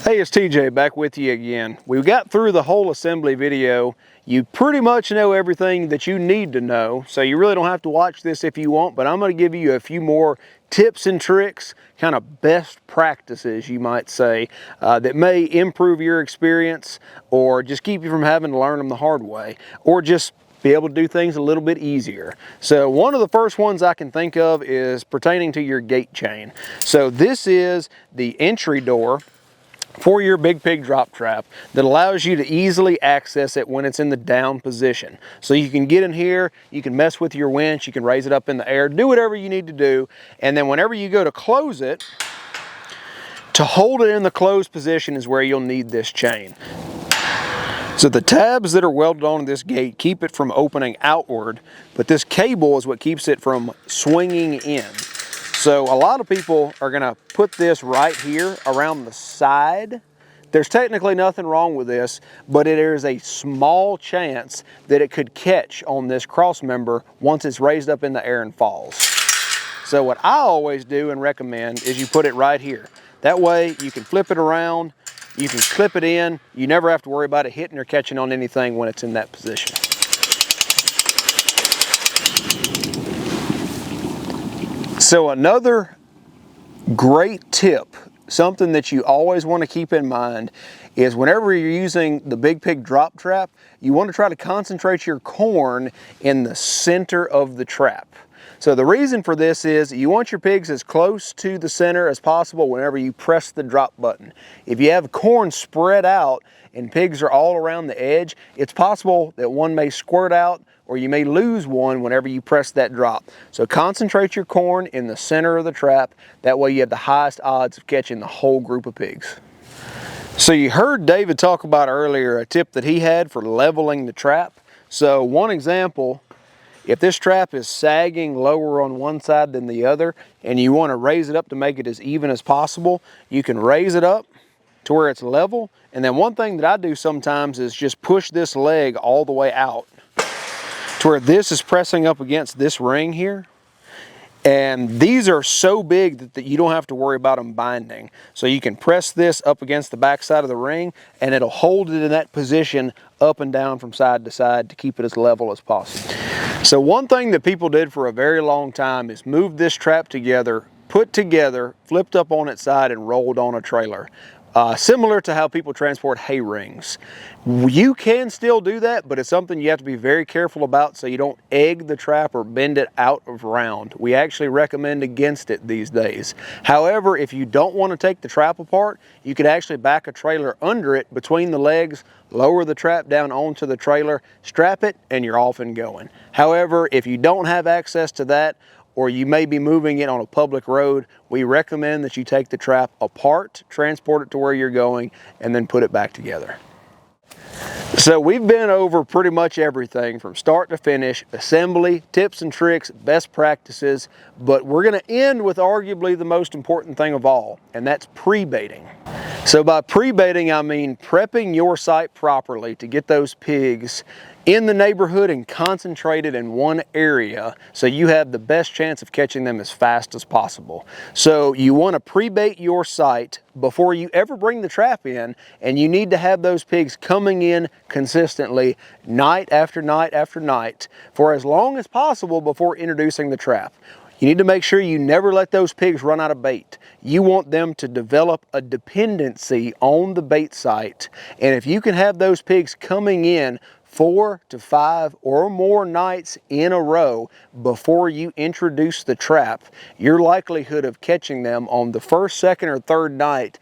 Hey, it's TJ back with you again. We got through the whole assembly video. You pretty much know everything that you need to know, so you really don't have to watch this if you want, but I'm going to give you a few more tips and tricks, kind of best practices, you might say, that may improve your experience or just keep you from having to learn them the hard way, or just be able to do things a little bit easier. So one of the first ones I can think of is pertaining to your gate chain. So this is the entry door for your big pig drop trap that allows you to easily access it when it's in the down position. So you can get in here, you can mess with your winch, you can raise it up in the air, do whatever you need to do, and then whenever you go to close it, to hold it in the closed position is where you'll need this chain. So the tabs that are welded onto this gate keep it from opening outward, but this cable is what keeps it from swinging in. So a lot of people are gonna put this right here around the side. There's technically nothing wrong with this, but there is a small chance that it could catch on this cross member once it's raised up in the air and falls. So what I always do and recommend is you put it right here. That way you can flip it around, you can clip it in, you never have to worry about it hitting or catching on anything when it's in that position. So another great tip, something that you always want to keep in mind, is whenever you're using the big pig drop trap, you want to try to concentrate your corn in the center of the trap. So the reason for this is you want your pigs as close to the center as possible whenever you press the drop button. If you have corn spread out and pigs are all around the edge, it's possible that one may squirt out or you may lose one whenever you press that drop. So concentrate your corn in the center of the trap. That way you have the highest odds of catching the whole group of pigs. So you heard David talk about earlier a tip that he had for leveling the trap. So one example, if this trap is sagging lower on one side than the other and you want to raise it up to make it as even as possible, you can raise it up to where it's level. And then one thing that I do sometimes is just push this leg all the way out to where this is pressing up against this ring here. And these are so big that you don't have to worry about them binding. So you can press this up against the back side of the ring and it'll hold it in that position up and down from side to side to keep it as level as possible. So one thing that people did for a very long time is move this trap together, put together, flipped up on its side and rolled on a trailer. Similar to how people transport hay rings. You can still do that, but it's something you have to be very careful about so you don't egg the trap or bend it out of round. We actually recommend against it these days. However, if you don't want to take the trap apart, you could actually back a trailer under it between the legs, lower the trap down onto the trailer, strap it, and you're off and going. However, if you don't have access to that, or you may be moving it on a public road, we recommend that you take the trap apart, transport it to where you're going, and then put it back together. So we've been over pretty much everything from start to finish, assembly, tips and tricks, best practices, but we're gonna end with arguably the most important thing of all, and that's pre-baiting. So by pre-baiting, I mean prepping your site properly to get those pigs in the neighborhood and concentrated in one area so you have the best chance of catching them as fast as possible. So you want to pre-bait your site before you ever bring the trap in, and you need to have those pigs coming in consistently night after night after night for as long as possible before introducing the trap. You need to make sure you never let those pigs run out of bait. You want them to develop a dependency on the bait site, and if you can have those pigs coming in 4 to 5 or more nights in a row before you introduce the trap, your likelihood of catching them on the first, second, or third night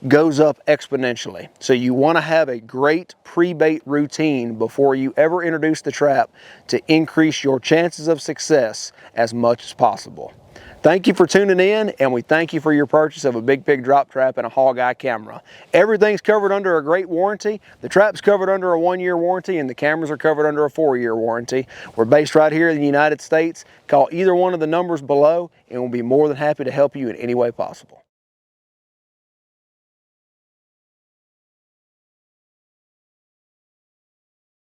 goes up exponentially. So you want to have a great pre-bait routine before you ever introduce the trap to increase your chances of success as much as possible. Thank you for tuning in, and we thank you for your purchase of a big pig drop trap and a HogEye camera. Everything's covered under a great warranty. The trap's covered under a 1-year warranty, and the cameras are covered under a 4-year warranty. We're based right here in the United States. Call either one of the numbers below, and we'll be more than happy to help you in any way possible.